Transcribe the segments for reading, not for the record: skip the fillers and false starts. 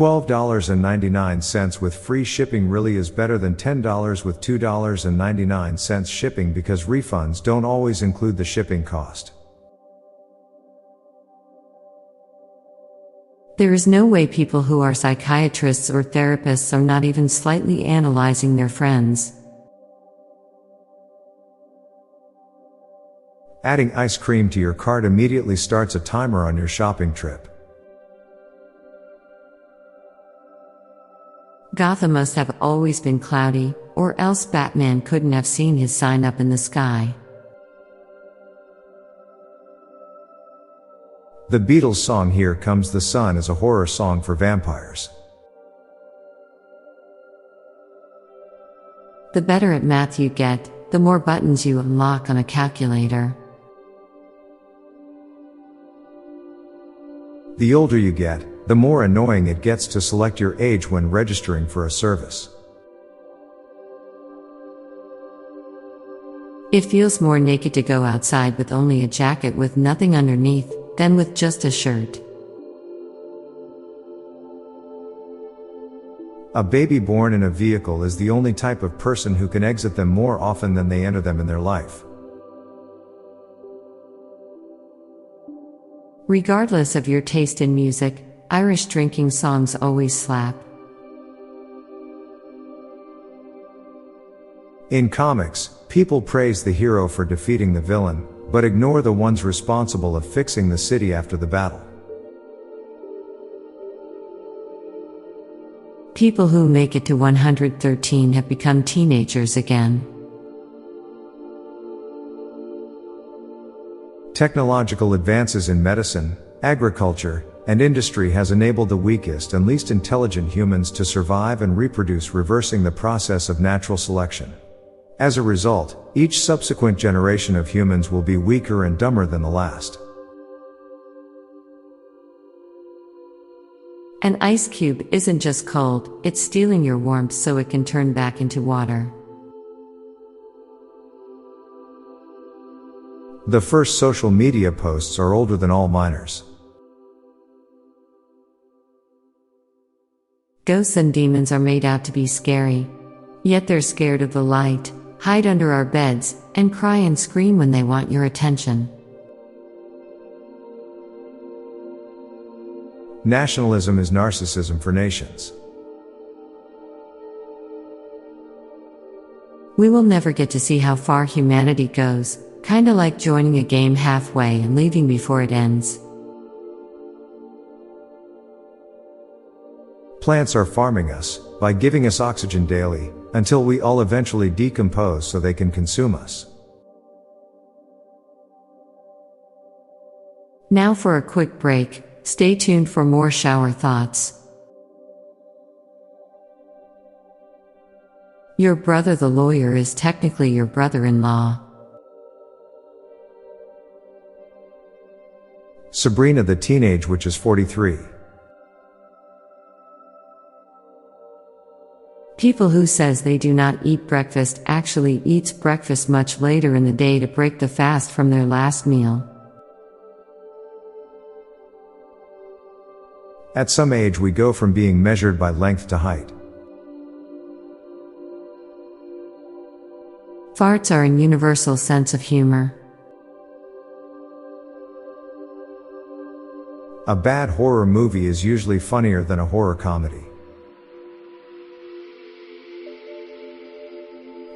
$12.99 with free shipping really is better than $10 with $2.99 shipping because refunds don't always include the shipping cost. There is no way people who are psychiatrists or therapists are not even slightly analyzing their friends. Adding ice cream to your cart immediately starts a timer on your shopping trip. Gotham must have always been cloudy, or else Batman couldn't have seen his sign up in the sky. The Beatles song Here Comes the Sun is a horror song for vampires. The better at math you get, the more buttons you unlock on a calculator. The older you get, the more annoying it gets to select your age when registering for a service. It feels more naked to go outside with only a jacket with nothing underneath, than with just a shirt. A baby born in a vehicle is the only type of person who can exit them more often than they enter them in their life. Regardless of your taste in music, Irish drinking songs always slap. In comics, people praise the hero for defeating the villain, but ignore the ones responsible of fixing the city after the battle. People who make it to 113 have become teenagers again. Technological advances in medicine, agriculture, and industry has enabled the weakest and least intelligent humans to survive and reproduce, reversing the process of natural selection. As a result, each subsequent generation of humans will be weaker and dumber than the last. An ice cube isn't just cold, it's stealing your warmth so it can turn back into water. The first social media posts are older than all minors. Ghosts and demons are made out to be scary. Yet they're scared of the light, hide under our beds, and cry and scream when they want your attention. Nationalism is narcissism for nations. We will never get to see how far humanity goes, kinda like joining a game halfway and leaving before it ends. Plants are farming us, by giving us oxygen daily, until we all eventually decompose so they can consume us. Now for a quick break, stay tuned for more shower thoughts. Your brother the lawyer is technically your brother-in-law. Sabrina the teenage witch is 43. People who says they do not eat breakfast actually eats breakfast much later in the day to break the fast from their last meal. At some age we go from being measured by length to height. Farts are a universal sense of humor. A bad horror movie is usually funnier than a horror comedy.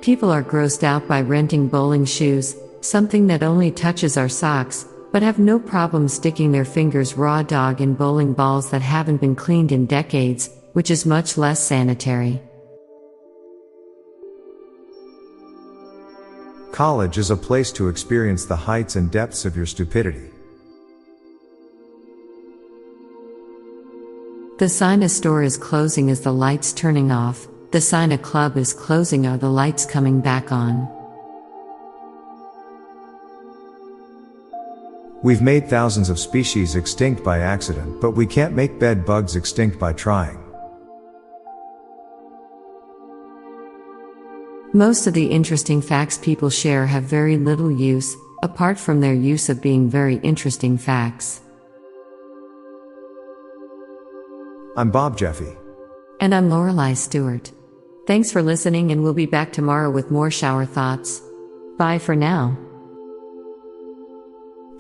People are grossed out by renting bowling shoes, something that only touches our socks, but have no problem sticking their fingers raw dog in bowling balls that haven't been cleaned in decades, which is much less sanitary. College is a place to experience the heights and depths of your stupidity. The sign a store is closing is the lights turning off. The sign a club is closing are the lights coming back on. We've made thousands of species extinct by accident, but we can't make bed bugs extinct by trying. Most of the interesting facts people share have very little use, apart from their use of being very interesting facts. I'm Bob Jeffy. And I'm Lorelei Stewart. Thanks for listening, and we'll be back tomorrow with more shower thoughts. Bye for now.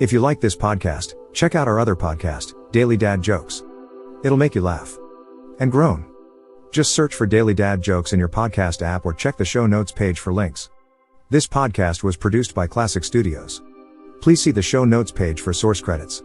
If you like this podcast, check out our other podcast, Daily Dad Jokes. It'll make you laugh and groan. Just search for Daily Dad Jokes in your podcast app or check the show notes page for links. This podcast was produced by Klassic Studios. Please see the show notes page for source credits.